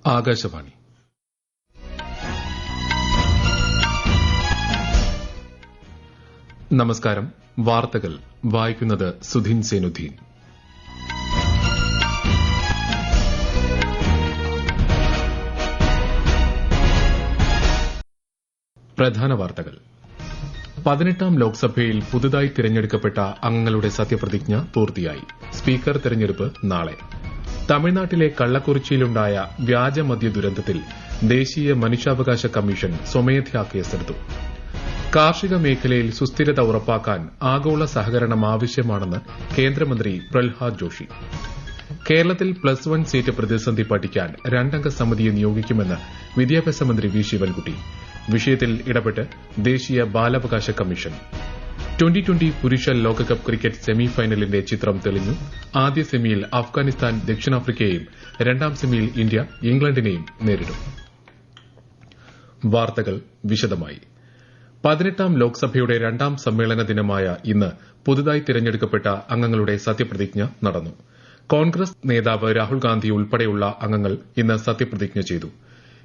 ആകാശവാണി. നമസ്കാരം. വാർത്തകൾ വായിക്കുന്നത് സുധീൻ സേനുദ്ദീൻ. പ്രധാന വാർത്തകൾ. 18ാം ലോക്സഭയിൽ പുതുതായി തിരഞ്ഞെടുക്കപ്പെട്ട അംഗങ്ങളുടെ സത്യപ്രതിജ്ഞ പൂർത്തിയായി. സ്പീക്കർ തെരഞ്ഞെടുപ്പ് നാളെ. തമിഴ്നാട്ടിലെ കള്ളക്കുറിച്ചിയിലുണ്ടായ വ്യാജമദ്യ ദുരന്തത്തിൽ ദേശീയ മനുഷ്യാവകാശ കമ്മീഷൻ സ്വമേധയാ കേസെടുത്തു. കാർഷിക മേഖലയിൽ സുസ്ഥിരത ഉറപ്പാക്കാൻ ആഗോള സഹകരണം ആവശ്യമാണെന്ന് കേന്ദ്രമന്ത്രി പ്രഹ്ലാദ് ജോഷി. കേരളത്തിൽ പ്ലസ് 1 സീറ്റ് പ്രതിസന്ധി പഠിക്കാൻ 2-അംഗ സമിതിയെ നിയോഗിക്കുമെന്ന് വിദ്യാഭ്യാസ മന്ത്രി വി ശിവൻകുട്ടി. വിഷയത്തിൽ ഇടപെട്ട് ദേശീയ ബാലാവകാശ കമ്മീഷൻ. 2020 പുരുഷ ലോകകപ്പ് ക്രിക്കറ്റ് സെമിഫൈനലിന്റെ ചിത്രം തെളിഞ്ഞു. ആദ്യ സെമിയിൽ അഫ്ഗാനിസ്ഥാൻ ദക്ഷിണാഫ്രിക്കയെയും രണ്ടാം സെമിയിൽ ഇന്ത്യ ഇംഗ്ലണ്ടിനെയും നേരിടും. വാർത്തകൾ വിശദമായി. 18ാം ലോക്സഭയുടെ 2ാം സമ്മേളന ദിനമായ ഇന്ന് പുതുതായി തിരഞ്ഞെടുക്കപ്പെട്ട അംഗങ്ങളുടെ സത്യപ്രതിജ്ഞ നടന്നു. കോൺഗ്രസ് നേതാവ് രാഹുൽ ഗാന്ധി ഉൾപ്പെടെയുള്ള അംഗങ്ങൾ ഇന്ന് സത്യപ്രതിജ്ഞ ചെയ്തു.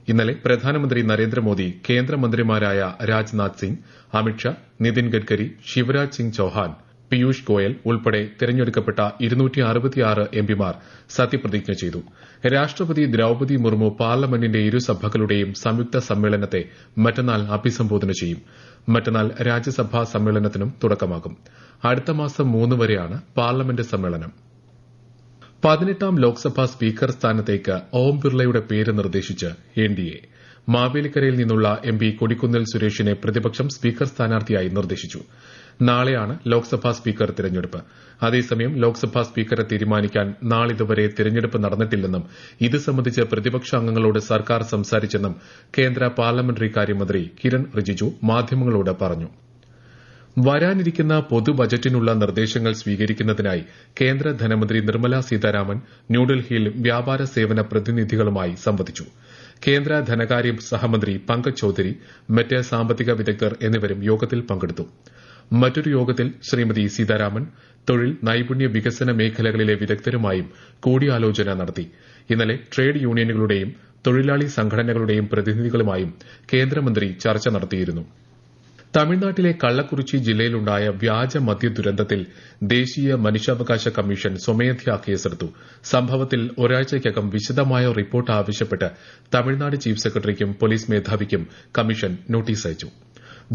ഇന്നലെ പ്രധാനമന്ത്രി നരേന്ദ്രമോദി, കേന്ദ്രമന്ത്രിമാരായ രാജ്നാഥ് സിംഗ്, അമിത്ഷാ, നിതിൻ ഗഡ്കരി, ശിവരാജ് സിംഗ് ചൌഹാൻ, പീയൂഷ് ഗോയൽ ഉൾപ്പെടെ തിരഞ്ഞെടുക്കപ്പെട്ട 266 എംപിമാർ സത്യപ്രതിജ്ഞ ചെയ്തു. രാഷ്ട്രപതി ദ്രൌപദി മുർമു പാർലമെന്റിന്റെ ഇരുസഭകളുടെയും സംയുക്ത സമ്മേളനത്തെ മറ്റന്നാൾ അഭിസംബോധന ചെയ്യും. മറ്റന്നാൾ രാജ്യസഭാ സമ്മേളനത്തിനും തുടക്കമാകും. അടുത്ത മാസം 3 വരെയാണ് പാർലമെന്റ് സമ്മേളനം. 18ാം ലോക്സഭാ സ്പീക്കർ സ്ഥാനത്തേക്ക് ഓം ബിർളയുടെ പേര് നിർദ്ദേശിച്ച് എൻഡിഎ. മാവേലിക്കരയിൽ നിന്നുള്ള എംപി കൊടിക്കുന്നിൽ സുരേഷിനെ പ്രതിപക്ഷം സ്പീക്കർ സ്ഥാനാർത്ഥിയായി നിർദ്ദേശിച്ചു. നാളെയാണ് ലോക്സഭാ സ്പീക്കർ തിരഞ്ഞെടുപ്പ്. അതേസമയം ലോക്സഭാ സ്പീക്കറെ തീരുമാനിക്കാൻ നാളിതുവരെ തിരഞ്ഞെടുപ്പ് നടന്നിട്ടില്ലെന്നും ഇത് സംബന്ധിച്ച് പ്രതിപക്ഷ അംഗങ്ങളോട് സർക്കാർ സംസാരിച്ചെന്നും കേന്ദ്ര പാർലമെന്ററി കാര്യമന്ത്രി കിരൺ റിജിജു മാധ്യമങ്ങളോട് പറഞ്ഞു. വരാനിരിക്കുന്ന പൊതു ബജറ്റിനുള്ള നിർദ്ദേശങ്ങൾ സ്വീകരിക്കുന്നതിനായി കേന്ദ്ര ധനമന്ത്രി നിർമ്മല സീതാരാമൻ ന്യൂഡൽഹിയിൽ വ്യാപാര സേവന പ്രതിനിധികളുമായി സംവദിച്ചു. കേന്ദ്ര ധനകാര്യ സഹമന്ത്രി പങ്കജ് ചൌധരി, മറ്റ് സാമ്പത്തിക വിദഗ്ധർ എന്നിവരും യോഗത്തിൽ പങ്കെടുത്തു. മറ്റൊരു യോഗത്തിൽ ശ്രീമതി സീതാരാമൻ തൊഴിൽ, നൈപുണ്യ വികസന മേഖലകളിലെ വിദഗ്ധരുമായും കൂടിയാലോചന നടത്തി. ഇന്നലെ ട്രേഡ് യൂണിയനുകളുടെയും തൊഴിലാളി സംഘടനകളുടെയും പ്രതിനിധികളുമായും കേന്ദ്രമന്ത്രി ചർച്ച നടത്തിയിരുന്നു. തമിഴ്നാട്ടിലെ കള്ളക്കുറിച്ചി ജില്ലയിലുണ്ടായ വ്യാജ മദ്യ ദുരന്തത്തിൽ ദേശീയ മനുഷ്യാവകാശ കമ്മീഷൻ സ്വമേധയാ കേസെടുത്തു. സംഭവത്തിൽ ഒരാഴ്ചയ്ക്കകം വിശദമായ റിപ്പോർട്ട് ആവശ്യപ്പെട്ട് തമിഴ്നാട് ചീഫ് സെക്രട്ടറിക്കും പോലീസ് മേധാവിക്കും കമ്മീഷൻ നോട്ടീസ് അയച്ചു.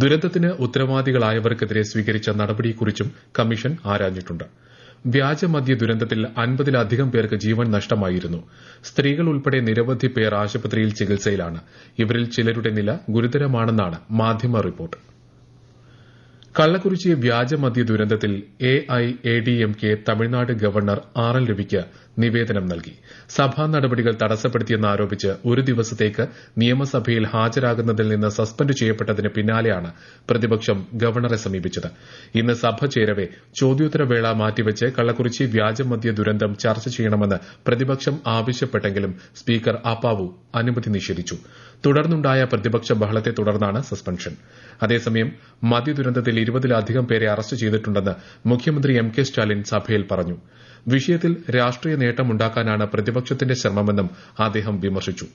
ദുരന്തത്തിന് ഉത്തരവാദികളായവർക്കെതിരെ സ്വീകരിച്ച നടപടിയെക്കുറിച്ചും കമ്മീഷൻ ആരാഞ്ഞിട്ടുണ്ട്. വ്യാജമദ്യ ദുരന്തത്തിൽ 50-ലധികം പേർക്ക് ജീവൻ നഷ്ടമായിരുന്നു. സ്ത്രീകൾ ഉൾപ്പെടെ നിരവധി പേർ ആശുപത്രിയിൽ ചികിത്സയിലാണ്. ഇവരിൽ ചിലരുടെ നില ഗുരുതരമാണെന്നാണ് മാധ്യമ റിപ്പോർട്ട്. കള്ളക്കുറിച്ചി വ്യാജമദ്യ ദുരന്തത്തിൽ എഐഎഡിഎംകെ തമിഴ്നാട് ഗവർണർ ആർ.എൽ. രവിക്ക് നിവേദനം നൽകി. സഭാ നടപടികൾ തടസ്സപ്പെടുത്തിയെന്നാരോപിച്ച് ഒരു ദിവസത്തേക്ക് നിയമസഭയിൽ ഹാജരാകുന്നതിൽ നിന്ന് സസ്പെൻഡ് ചെയ്യപ്പെട്ടതിന് പിന്നാലെയാണ് പ്രതിപക്ഷം ഗവർണറെ സമീപിച്ചത്. ഇന്ന് സഭ ചേരവെ ചോദ്യോത്തരവേള മാറ്റിവെച്ച് കള്ളക്കുറിച്ചി വ്യാജമദ്യ ദുരന്തം ചർച്ച ചെയ്യണമെന്ന് പ്രതിപക്ഷം ആവശ്യപ്പെട്ടെങ്കിലും സ്പീക്കർ അപ്പാവു അനുമതി നിഷേധിച്ചു. തുടർന്നുണ്ടായ പ്രതിപക്ഷ ബഹളത്തെ തുടർന്നാണ് സസ്പെൻഷൻ. അതേസമയം മദ്യദുരന്തത്തിൽ 20-ലധികം പേരെ അറസ്റ്റ് ചെയ്തിട്ടുണ്ടെന്ന് മുഖ്യമന്ത്രി എം കെ സ്റ്റാലിൻ സഭയിൽ പറഞ്ഞു. വിഷയത്തിൽ രാഷ്ട്രീയ നേട്ടമുണ്ടാക്കാനാണ് പ്രതിപക്ഷത്തിന്റെ ശ്രമമെന്നും അദ്ദേഹം വിമർശിച്ചു.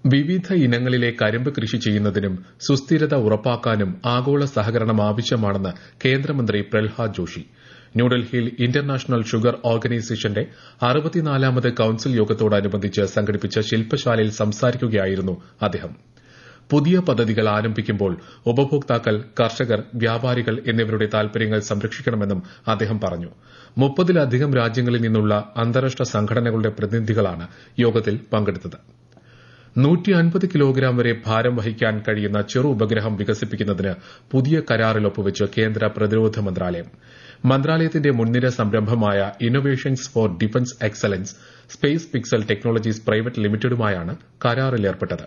വിവിധ ഇനങ്ങളിലെ കരിമ്പ് കൃഷി ചെയ്യുന്നതിനും സുസ്ഥിരത ഉറപ്പാക്കാനും ആഗോള സഹകരണം ആവശ്യമാണെന്ന് കേന്ദ്രമന്ത്രി പ്രഹ്ലാദ് ജോഷി. ന്യൂഡൽഹിയിൽ ഇന്റർനാഷണൽ ഷുഗർ ഓർഗനൈസേഷന്റെ 64ാമത് കൌൺസിൽ യോഗത്തോടനുബന്ധിച്ച് സംഘടിപ്പിച്ച ശില്പശാലയിൽ സംസാരിക്കുകയായിരുന്നു അദ്ദേഹം. പുതിയ പദ്ധതികൾ ആരംഭിക്കുമ്പോൾ ഉപഭോക്താക്കൾ, കർഷകർ, വ്യാപാരികൾ എന്നിവരുടെ താൽപര്യങ്ങൾ സംരക്ഷിക്കണമെന്നും അദ്ദേഹം പറഞ്ഞു. 30-ലധികം രാജ്യങ്ങളിൽ നിന്നുള്ള അന്താരാഷ്ട്ര സംഘടനകളുടെ പ്രതിനിധികളാണ് യോഗത്തിൽ പങ്കെടുത്തത്. 150 കിലോഗ്രാം വരെ ഭാരം വഹിക്കാൻ കഴിയുന്ന ചെറു ഉപഗ്രഹം വികസിപ്പിക്കുന്നതിന് പുതിയ കരാറിൽ ഒപ്പുവെച്ച് കേന്ദ്ര പ്രതിരോധ മന്ത്രാലയം. മന്ത്രാലയത്തിന്റെ മുൻനിര സംരംഭമായ innovations for defence excellence space pixel technologies private ലിമിറ്റഡുമായാണ് കരാറിലേർപ്പെട്ടത്.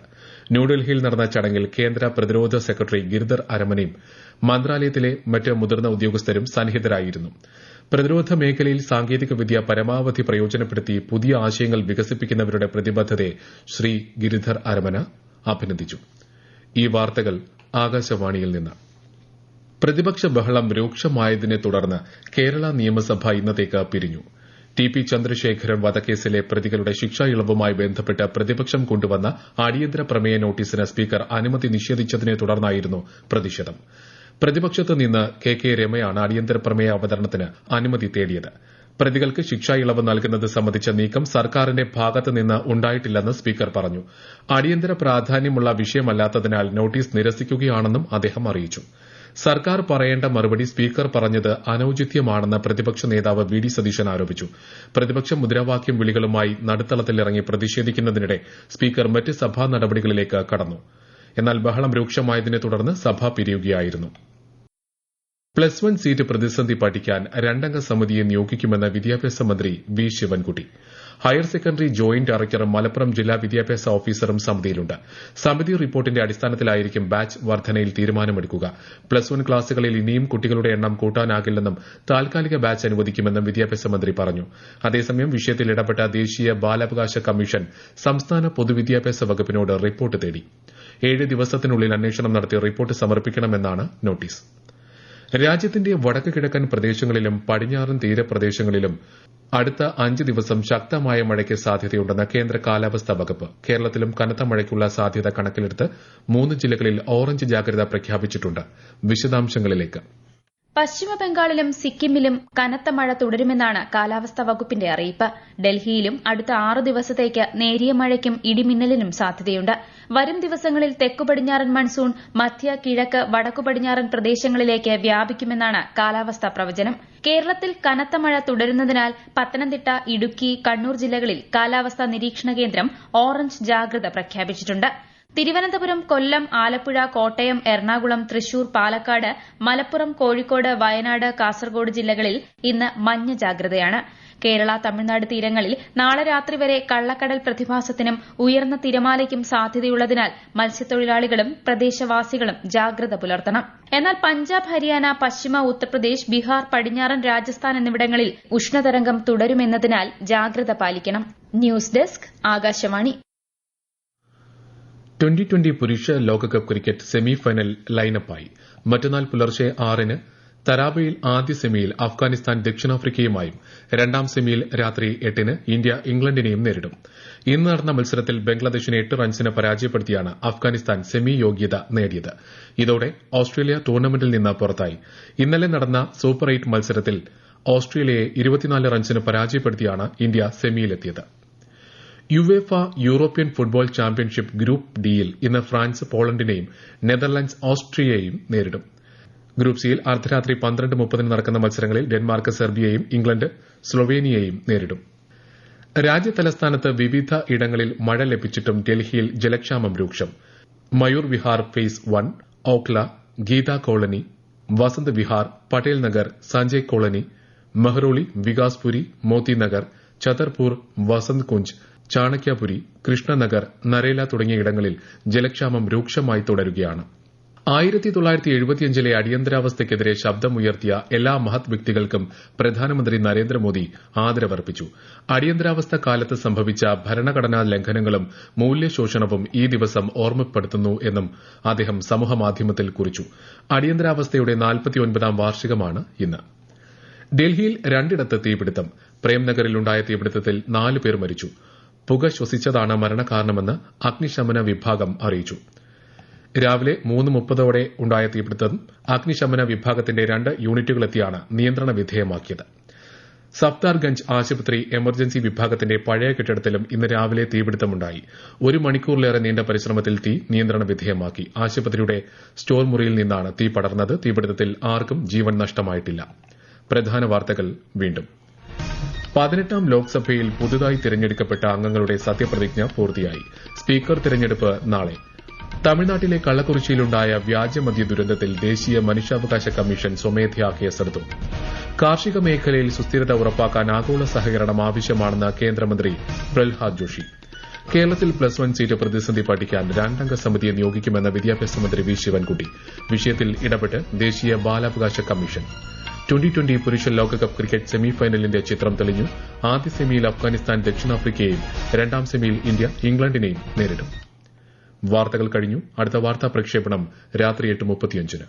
ന്യൂഡൽഹിയിൽ നടന്ന ചടങ്ങിൽ കേന്ദ്ര പ്രതിരോധ സെക്രട്ടറി ഗിരിധർ അരമനയും മന്ത്രാലയത്തിലെ മറ്റ് മുതിർന്ന ഉദ്യോഗസ്ഥരും സന്നിഹിതരായിരുന്നു. പ്രതിരോധ മേഖലയിൽ സാങ്കേതികവിദ്യ പരമാവധി പ്രയോജനപ്പെടുത്തി പുതിയ ആശയങ്ങൾ വികസിപ്പിക്കുന്നവരുടെ പ്രതിബദ്ധതയെ ശ്രീ ഗിരിധർ അരമന അഭിനന്ദിച്ചു. ഈ വാർത്തകൾ ആകാശവാണിയിൽ നിന്ന്. പ്രതിപക്ഷ ബഹളം രൂക്ഷമായതിനെ തുടർന്ന് കേരള നിയമസഭ ഇന്നത്തേക്ക് പിരിഞ്ഞു. ടി.പി. ചന്ദ്രശേഖരൻ വധക്കേസിലെ പ്രതികളുടെ ശിക്ഷാ ഇളവുമായി ബന്ധപ്പെട്ട് പ്രതിപക്ഷം കൊണ്ടുവന്ന അടിയന്തര പ്രമേയ നോട്ടീസിന് സ്പീക്കർ അനുമതി നിഷേധിച്ചതിനെ തുടർന്നായിരുന്നു പ്രതിഷേധം. പ്രതിപക്ഷത്ത് നിന്ന് കെ രമയാണ് അടിയന്തര പ്രമേയ അവതരണത്തിന് അനുമതി തേടിയത്. പ്രതികൾക്ക് ശിക്ഷാ ഇളവ് നൽകുന്നത് സംബന്ധിച്ച നീക്കം സർക്കാരിന്റെ ഭാഗത്ത് നിന്ന് ഉണ്ടായിട്ടില്ലെന്ന് സ്പീക്കർ പറഞ്ഞു. അടിയന്തര പ്രാധാന്യമുള്ള വിഷയമല്ലാത്തതിനാൽ നോട്ടീസ് നിരസിക്കുകയാണെന്നും അദ്ദേഹം അറിയിച്ചു. സർക്കാർ പറയേണ്ട മറുപടി സ്പീക്കർ പറഞ്ഞത് അനൌചിത്യമാണെന്ന് പ്രതിപക്ഷ നേതാവ് വി.ഡി. സതീശൻ ആരോപിച്ചു. പ്രതിപക്ഷം മുദ്രാവാക്യം വിളികളുമായി നടുത്തളത്തിലിറങ്ങി പ്രതിഷേധിക്കുന്നതിനിടെ സ്പീക്കർ മറ്റ് സഭാ നടപടികളിലേക്ക് കടന്നു. എന്നാൽ ബഹളം രൂക്ഷമായതിനെ തുടർന്ന് സഭ പിരിയുകയായിരുന്നു. +1 സീറ്റ് പ്രതിസന്ധി പഠിക്കാൻ രണ്ടംഗ സമിതിയെ നിയോഗിക്കുമെന്ന് വിദ്യാഭ്യാസ മന്ത്രി V. Sivankutty. Higher secondary joint ഡയറക്ടറും മലപ്പുറം ജില്ലാ വിദ്യാഭ്യാസ ഓഫീസറും സമിതിയിലുണ്ട്. സമിതി റിപ്പോർട്ടിന്റെ അടിസ്ഥാനത്തിലായിരിക്കും ബാച്ച് വർധനയിൽ തീരുമാനമെടുക്കുക. +1 ക്ലാസുകളിൽ ഇനിയും കുട്ടികളുടെ എണ്ണം കൂട്ടാനാകില്ലെന്നും താൽക്കാലിക ബാച്ച് അനുവദിക്കുമെന്നും വിദ്യാഭ്യാസ മന്ത്രി പറഞ്ഞു. അതേസമയം വിഷയത്തിൽ ഇടപെട്ട ദേശീയ ബാലാവകാശ കമ്മീഷൻ സംസ്ഥാന പൊതുവിദ്യാഭ്യാസ വകുപ്പിനോട് റിപ്പോർട്ട് തേടി. 7 ദിവസത്തിനുള്ളിൽ അന്വേഷണം നടത്തി റിപ്പോർട്ട് സമർപ്പിക്കണമെന്നാണ് നോട്ടീസ്. രാജ്യത്തിന്റെ വടക്ക് കിഴക്കൻ പ്രദേശങ്ങളിലും പടിഞ്ഞാറൻ തീരപ്രദേശങ്ങളിലും അടുത്ത 5 ദിവസം ശക്തമായ മഴയ്ക്ക് സാധ്യതയുണ്ടെന്ന് കേന്ദ്ര കാലാവസ്ഥാ വകുപ്പ്. കേരളത്തിലും കനത്ത മഴയ്ക്കുള്ള സാധ്യത കണക്കിലെടുത്ത് 3 ജില്ലകളിൽ ഓറഞ്ച് ജാഗ്രത പ്രഖ്യാപിച്ചിട്ടുണ്ട്. വിശദാംശങ്ങളിലേക്ക്. പശ്ചിമബംഗാളിലും സിക്കിമിലും കനത്ത മഴ തുടരുമെന്നാണ് കാലാവസ്ഥാ വകുപ്പിന്റെ അറിയിപ്പ്. ഡൽഹിയിലും അടുത്ത 6 ദിവസത്തേക്ക് നേരിയ മഴയ്ക്കും ഇടിമിന്നലിനും സാധ്യതയുണ്ട്. വരും ദിവസങ്ങളിൽ തെക്കു പടിഞ്ഞാറൻ മൺസൂൺ മധ്യ കിഴക്ക് വടക്കു പടിഞ്ഞാറൻ പ്രദേശങ്ങളിലേക്ക് വ്യാപിക്കുമെന്നാണ് കാലാവസ്ഥാ പ്രവചനം. കേരളത്തിൽ കനത്ത മഴ തുടരുന്നതിനാൽ പത്തനംതിട്ട, ഇടുക്കി, കണ്ണൂർ ജില്ലകളിൽ കാലാവസ്ഥാ നിരീക്ഷണ കേന്ദ്രം ഓറഞ്ച് ജാഗ്രത പ്രഖ്യാപിച്ചിട്ടുണ്ട്. തിരുവനന്തപുരം, കൊല്ലം, ആലപ്പുഴ, കോട്ടയം, എറണാകുളം, തൃശൂർ, പാലക്കാട്, മലപ്പുറം, കോഴിക്കോട്, വയനാട്, കാസർഗോഡ് ജില്ലകളിൽ ഇന്ന് മഞ്ഞ ജാഗ്രതയാണ്. കേരള, തമിഴ്നാട് തീരങ്ങളിൽ നാളെ രാത്രി വരെ കള്ളക്കടൽ പ്രതിഭാസത്തിനും ഉയർന്ന തിരമാലയ്ക്കും സാധ്യതയുള്ളതിനാൽ മത്സ്യത്തൊഴിലാളികളും പ്രദേശവാസികളും ജാഗ്രത പുലർത്തണം. എന്നാൽ പഞ്ചാബ്, ഹരിയാന, പശ്ചിമ ഉത്തർപ്രദേശ്, ബീഹാർ, പടിഞ്ഞാറൻ രാജസ്ഥാൻ എന്നിവിടങ്ങളിൽ ഉഷ്ണതരംഗം തുടരുമെന്നതിനാൽ ജാഗ്രത പാലിക്കണം. News desk, Akashvani. 2020 പുരുഷ ലോകകപ്പ് ക്രിക്കറ്റ് സെമി ഫൈനൽ ലൈനപ്പായി. മറ്റന്നാൾ പുലർച്ചെ 6-ന് തരാബയിൽ ആദ്യ സെമിയിൽ അഫ്ഗാനിസ്ഥാൻ ദക്ഷിണാഫ്രിക്കയുമായും രണ്ടാം സെമിയിൽ രാത്രി 8-ന് ഇന്ത്യ ഇംഗ്ലണ്ടിനെയും നേരിടും. ഇന്ന് നടന്ന മത്സരത്തിൽ ബംഗ്ലാദേശിനെ 8 റൺസിന് പരാജയപ്പെടുത്തിയാണ് അഫ്ഗാനിസ്ഥാൻ സെമി യോഗ്യത നേടിയത്. ഇതോടെ ഓസ്ട്രേലിയ ടൂർണമെന്റിൽ നിന്ന് പുറത്തായി. ഇന്നലെ നടന്ന സൂപ്പർ 8 മത്സരത്തിൽ ഓസ്ട്രേലിയയെ 24 റൺസിന് പരാജയപ്പെടുത്തിയാണ് ഇന്ത്യ സെമിയിലെത്തിയത്. UEFA European football championship group ഡിയിൽ ഇന്ന് ഫ്രാൻസ് പോളണ്ടിനെയും നെതർലൻഡ്സ് ഓസ്ട്രിയയെയും നേരിടും. ഗ്രൂപ്പ് സിയിൽ അർദ്ധരാത്രി 12:30 നടക്കുന്ന മത്സരങ്ങളിൽ ഡെൻമാർക്ക് സെർബിയയെയും ഇംഗ്ലണ്ട് സ്ലൊവേനിയയെയും നേരിടും. രാജ്യതലസ്ഥാനത്ത് വിവിധ ഇടങ്ങളിൽ മഴ ലഭിച്ചിട്ടും ഡൽഹിയിൽ ജലക്ഷാമം രൂക്ഷം. Mayur Vihar phase 1, Okhla, Geeta colony, Vasant Vihar, Patel Nagar, Sanjay colony, Mehrauli, Vikaspuri, Moti Nagar, Chhatarpur, Vasant Kunj, Chanakyapuri, Krishna Nagar, Narela തുടങ്ങിയ ഇടങ്ങളിൽ ജലക്ഷാമം രൂക്ഷമായി തുടരുകയാണ്. 1975-ലെ അടിയന്തരാവസ്ഥയ്ക്കെതിരെ ശബ്ദമുയർത്തിയ എല്ലാ മഹത് വ്യക്തികൾക്കും പ്രധാനമന്ത്രി നരേന്ദ്രമോദി ആദരവർപ്പിച്ചു. അടിയന്തരാവസ്ഥ കാലത്ത് സംഭവിച്ച ഭരണഘടനാ ലംഘനങ്ങളും മൂല്യശോഷണവും ഈ ദിവസം ഓർമ്മപ്പെടുത്തുന്നു എന്നും അദ്ദേഹം സമൂഹമാധ്യമത്തിൽ കുറിച്ചു. അടിയന്തരാവസ്ഥയുടെ 49ാം വാർഷികമാണ് ഇന്ന്. ഡൽഹിയിൽ 2 തീപിടുത്തം. പ്രേംനഗറിലുണ്ടായ തീപിടുത്തത്തിൽ 4 പേർ മരിച്ചു. പുക ശ്വസിച്ചതാണ് മരണകാരണമെന്ന് അഗ്നിശമന വിഭാഗം അറിയിച്ചു. രാവിലെ 3:30 ഉണ്ടായ തീപിടുത്തം അഗ്നിശമന വിഭാഗത്തിന്റെ 2 യൂണിറ്റുകളെത്തിയാണ് നിയന്ത്രണ വിധേയമാക്കിയത്. സഫ്താർഗഞ്ച് ആശുപത്രി എമർജൻസി വിഭാഗത്തിന്റെ പഴയ കെട്ടിടത്തിലും ഇന്ന് രാവിലെ തീപിടുത്തമുണ്ടായി. 1 മണിക്കൂറിലേറെ നീണ്ട പരിശ്രമത്തിൽ തീ നിയന്ത്രണ വിധേയമാക്കി. ആശുപത്രിയുടെ സ്റ്റോർ മുറിയിൽ നിന്നാണ് തീ പടർന്നത്. തീപിടുത്തത്തിൽ ആർക്കും ജീവൻ നഷ്ടമായിട്ടില്ല. പ്രധാന വാർത്തകൾ വീണ്ടും. 18ാം ലോക്സഭയിൽ പുതുതായി തിരഞ്ഞെടുക്കപ്പെട്ട അംഗങ്ങളുടെ സത്യപ്രതിജ്ഞ പൂർത്തിയായി. സ്പീക്കർ തിരഞ്ഞെടുപ്പ് നാളെ. തമിഴ്നാട്ടിലെ കള്ളക്കുറിച്ചിയിലുണ്ടായ വ്യാജമദ്യ ദുരന്തത്തിൽ ദേശീയ മനുഷ്യാവകാശ കമ്മീഷൻ സ്വമേധയാ കേസെടുത്തു. കാർഷിക മേഖലയിൽ സുസ്ഥിരത ഉറപ്പാക്കാൻ ആഗോള സഹകരണം ആവശ്യമാണെന്ന് കേന്ദ്രമന്ത്രി പ്രഹ്ലാദ് ജോഷി. കേരളത്തിൽ +1 സീറ്റ് പ്രതിസന്ധി പഠിക്കാൻ 2-അംഗ സമിതിയെ നിയോഗിക്കുമെന്ന് വിദ്യാഭ്യാസ മന്ത്രി വി. ശിവൻകുട്ടി. വിഷയത്തിൽ ഇടപെട്ട് ദേശീയ ബാലാവകാശ കമ്മീഷൻ. 2020 പുരുഷ ലോകകപ്പ് ക്രിക്കറ്റ് സെമിഫൈനലിന്റെ ചിത്രം തെളിഞ്ഞു. ആദ്യ സെമിയിൽ അഫ്ഗാനിസ്ഥാൻ ദക്ഷിണാഫ്രിക്കയെയും രണ്ടാം സെമിയിൽ ഇന്ത്യ ഇംഗ്ലണ്ടിനെയും നേരിടും. വാർത്തകൾ കഴിഞ്ഞു. അടുത്ത വാർത്താ പ്രക്ഷേപണം രാത്രി 8:35.